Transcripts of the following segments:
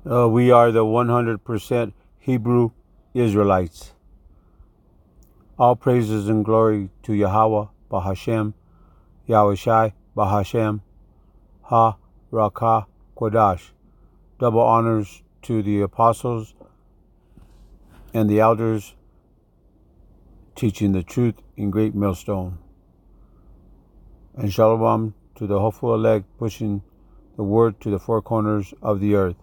We are the 100% Hebrew Israelites. All praises and glory to Yahweh, Bahashem, Yahushai, Bahashem, Ha, Rakah, Kodash. Double honors to the apostles and the elders teaching the truth in Great Millstone. And Shalom to the hopeful elect pushing the word to the four corners of the earth.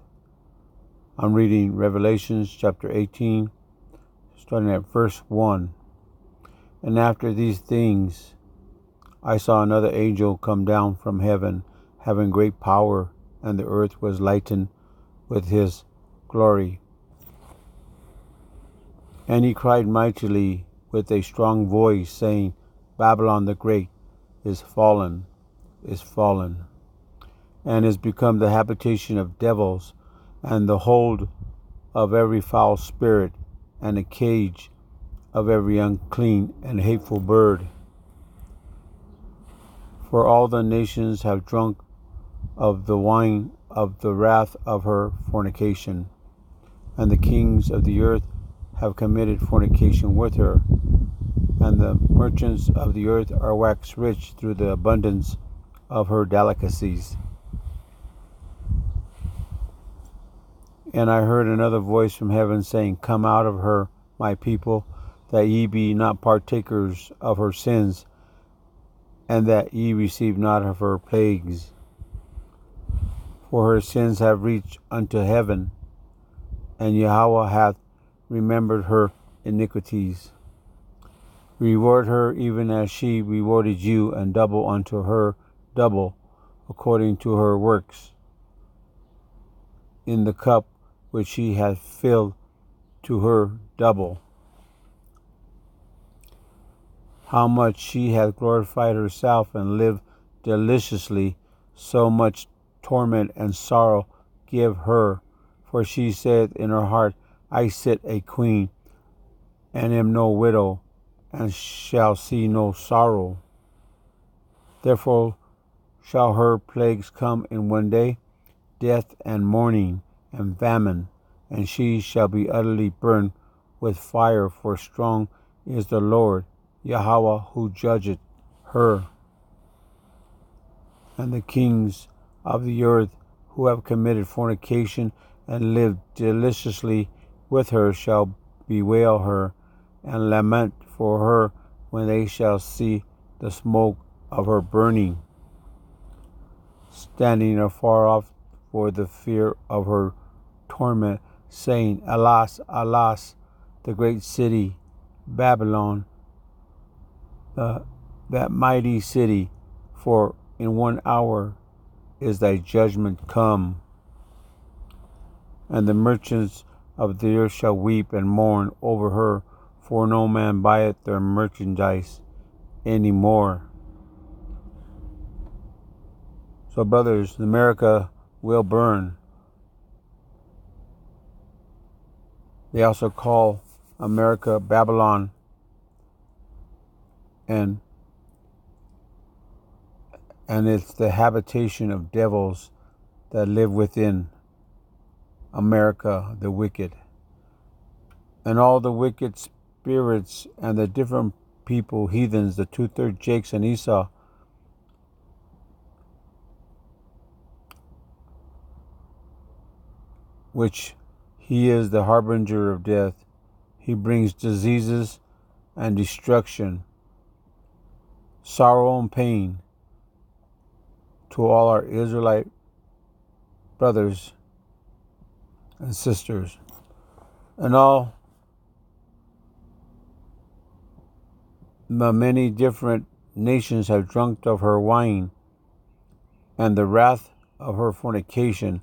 I'm reading Revelations chapter 18, starting at verse 1. And after these things, I saw another angel come down from heaven, having great power, and the earth was lightened with his glory. And he cried mightily with a strong voice, saying, Babylon the Great is fallen, and is become the habitation of devils, and the hold of every foul spirit, and a cage of every unclean and hateful bird. For all the nations have drunk of the wine of the wrath of her fornication, and the kings of the earth have committed fornication with her, and the merchants of the earth are waxed rich through the abundance of her delicacies. And I heard another voice from heaven saying, Come out of her, my people, that ye be not partakers of her sins, and that ye receive not of her plagues. For her sins have reached unto heaven, and Yahweh hath remembered her iniquities. Reward her even as she rewarded you, and double unto her double, according to her works. In the cup which she hath filled, to her double. How much she hath glorified herself and lived deliciously, so much torment and sorrow give her. For she said in her heart, I sit a queen, and am no widow, and shall see no sorrow. Therefore shall her plagues come in one day, death and mourning and famine, and she shall be utterly burned with fire, for strong is the Lord Yahweh who judgeth her. And the kings of the earth who have committed fornication and lived deliciously with her shall bewail her and lament for her when they shall see the smoke of her burning, standing afar off for the fear of her torment, saying, Alas, alas, the great city, Babylon, that mighty city, for in 1 hour is thy judgment come. And the merchants of the earth shall weep and mourn over her, for no man buyeth their merchandise any more. So, brothers, America will burn. They also call America Babylon, and it's the habitation of devils that live within America, the wicked. And all the wicked spirits and the different people, heathens, the 2/3 Jakes and Esau, which he is the harbinger of death. He brings diseases and destruction, sorrow and pain to all our Israelite brothers and sisters. And all the many different nations have drunk of her wine, and the wrath of her fornication,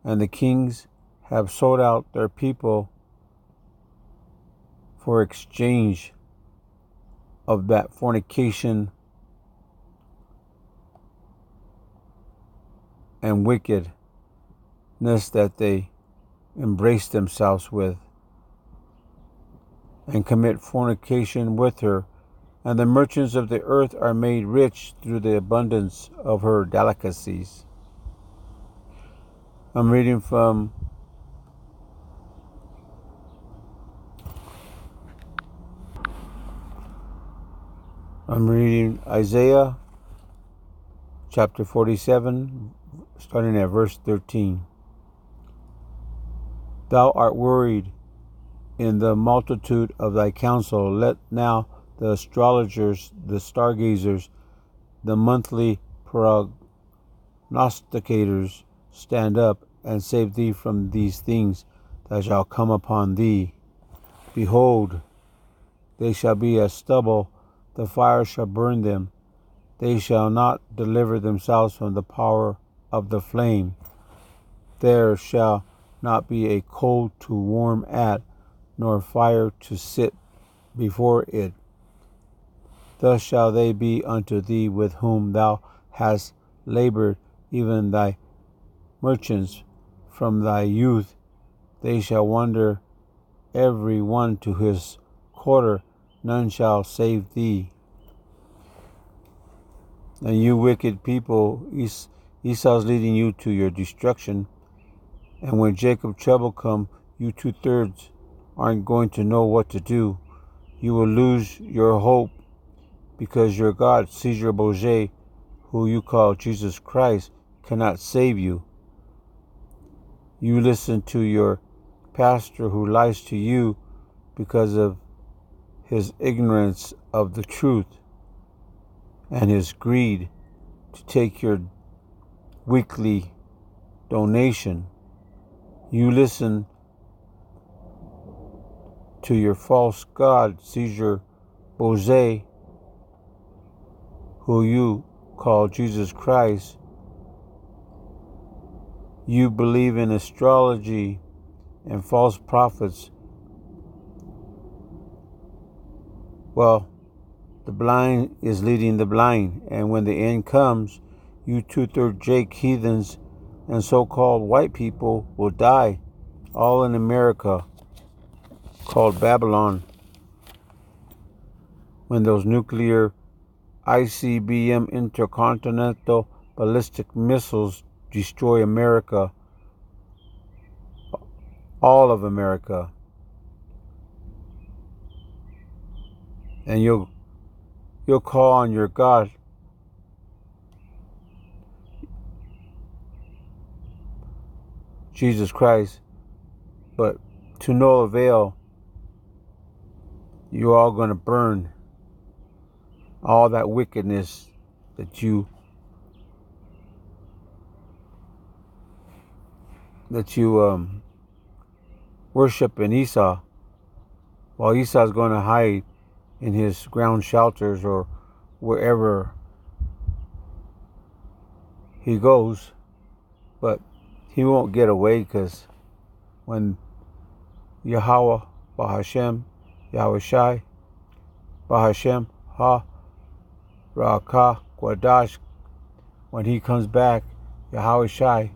and the kings have sold out their people for exchange of that fornication and wickedness that they embrace themselves with, and commit fornication with her. And the merchants of the earth are made rich through the abundance of her delicacies. I'm reading from I'm reading Isaiah chapter 47, starting at verse 13. Thou art worried in the multitude of thy counsel. Let now the astrologers, the stargazers, the monthly prognosticators stand up and save thee from these things that shall come upon thee. Behold, they shall be as stubble, the fire shall burn them. They shall not deliver themselves from the power of the flame. There shall not be a coal to warm at, nor fire to sit before it. Thus shall they be unto thee with whom thou hast labored, even thy merchants from thy youth. They shall wander every one to his quarter, none shall save thee. And you wicked people, Esau's leading you to your destruction. And when Jacob trouble come, you 2/3 aren't going to know what to do. You will lose your hope because your God, Caesar Borgia, who you call Jesus Christ, cannot save you. You listen to your pastor who lies to you because of his ignorance of the truth and his greed to take your weekly donation. You listen to your false god, Caesar Borgia, who you call Jesus Christ. You believe in astrology and false prophets. Well, the blind is leading the blind, and when the end comes, you 2/3 Jake heathens and so-called white people will die, all in America, called Babylon, when those nuclear ICBM intercontinental ballistic missiles destroy America, all of America. And you'll call on your God, Jesus Christ, but to no avail. You're all going to burn all that wickedness that you worship in Esau, while Esau's going to hide in his ground shelters or wherever he goes, but he won't get away, because when Yahweh, Bahashem, Yahweh Shai, Bahashem, Ha, Ra'aka, Quadash, when he comes back, Yahweh Shai,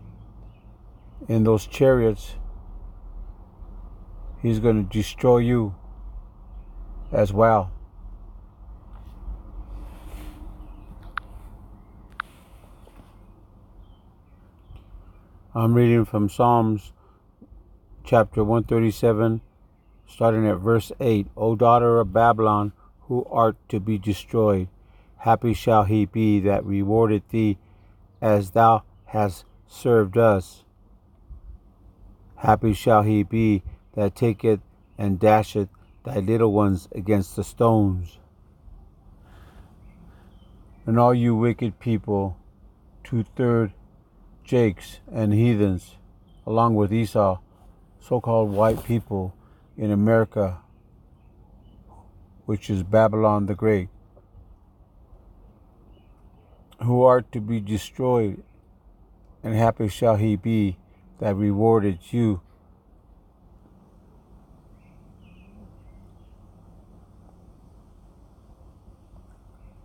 in those chariots, he's going to destroy you as well. I'm reading from Psalms chapter 137, starting at verse 8. O daughter of Babylon, who art to be destroyed, happy shall he be that rewarded thee as thou hast served us. Happy shall he be that taketh and dasheth thy little ones against the stones. And all you wicked people, 2/3 Jakes and heathens, along with Esau, so-called white people in America, which is Babylon the Great, who are to be destroyed, and happy shall he be that rewarded you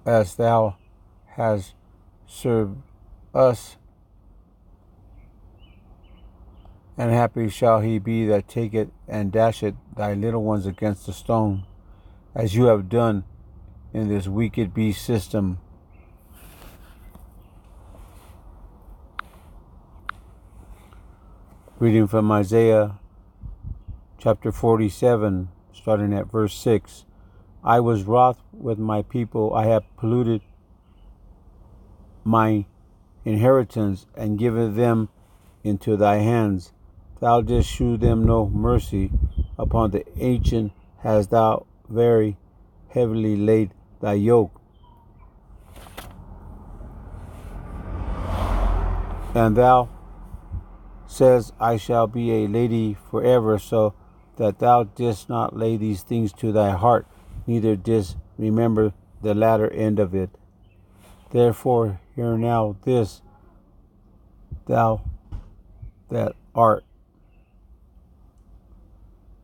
as thou hast served us. And happy shall he be that taketh and dasheth thy little ones against the stone, as you have done in this wicked beast system. Reading from Isaiah chapter 47, starting at verse 6. I was wroth with my people. I have polluted my inheritance and given them into thy hands. Thou didst shew them no mercy. Upon the ancient hast thou very heavily laid thy yoke. And thou says, I shall be a lady forever, so that thou didst not lay these things to thy heart, neither didst remember the latter end of it. Therefore hear now this, thou that art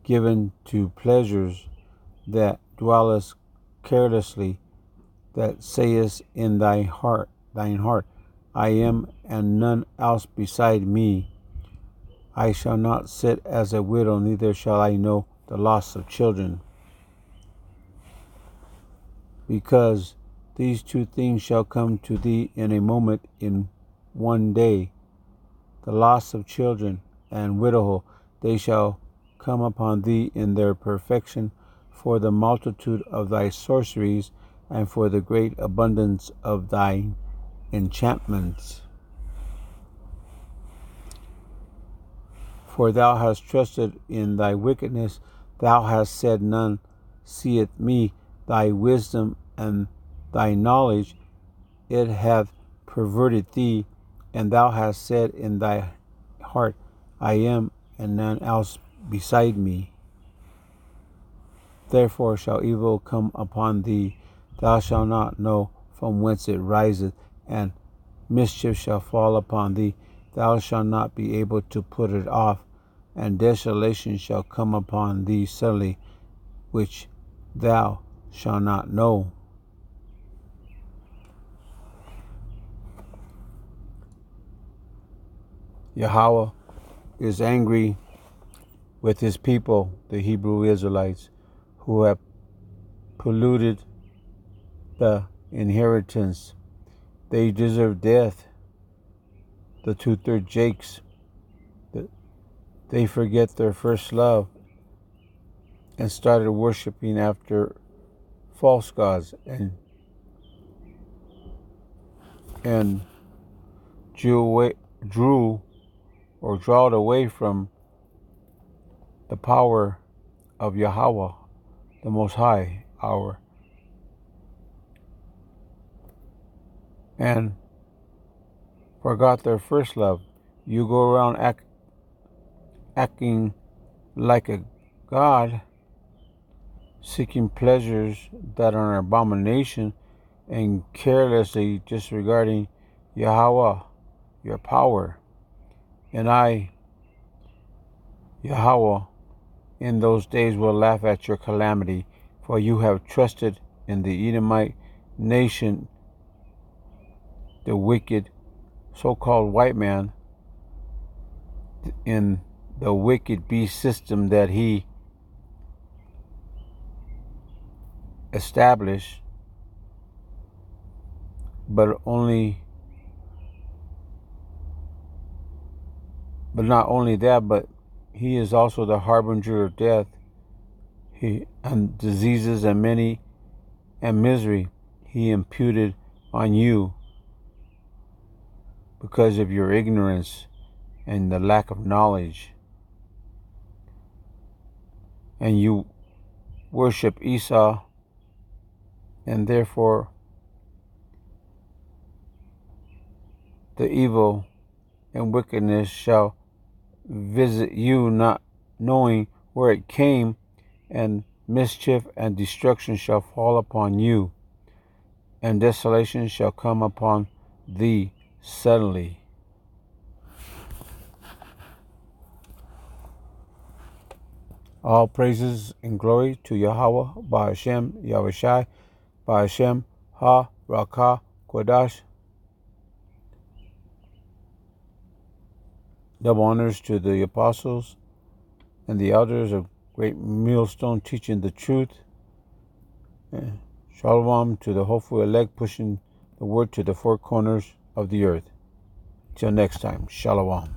given to pleasures, that dwellest carelessly, that sayest in thine heart, I am and none else beside me. I shall not sit as a widow, neither shall I know the loss of children. Because these two things shall come to thee in a moment, in one day, the loss of children and widowhood. They shall come upon thee in their perfection, for the multitude of thy sorceries, and for the great abundance of thine enchantments. For thou hast trusted in thy wickedness, thou hast said, none seeth me. Thy wisdom and thy knowledge, it hath perverted thee, and thou hast said in thy heart, I am and none else beside me. Therefore shall evil come upon thee, thou shalt not know from whence it riseth, and mischief shall fall upon thee, thou shalt not be able to put it off, and desolation shall come upon thee suddenly, which thou shalt not know. Yahweh is angry with his people, the Hebrew Israelites, who have polluted the inheritance. They deserve death. The 2/3 Jakes, they forget their first love and started worshiping after false gods and drew or drawed away from the power of Yahweh, the Most High, and forgot their first love. You go around acting like a god, seeking pleasures that are an abomination, and carelessly disregarding Yahweh, your power. And I, Yahweh, in those days will laugh at your calamity, for you have trusted in the Edomite nation, the wicked so-called white man, in the wicked beast system that he established, but not only that, but he is also the harbinger of death, and diseases and misery he imputed on you because of your ignorance and the lack of knowledge. And you worship Esau, and therefore the evil and wickedness shall visit you, not knowing where it came, and mischief and destruction shall fall upon you, and desolation shall come upon thee suddenly. All praises and glory to Yahweh, Ba'ashem, Yahushai, Ba'ashem, Ha, Rakah, Kodash. Double honors to the apostles and the elders of Great Millstone teaching the truth. Shalom to the hopeful elect pushing the word to the four corners of the earth. Till next time, Shalom.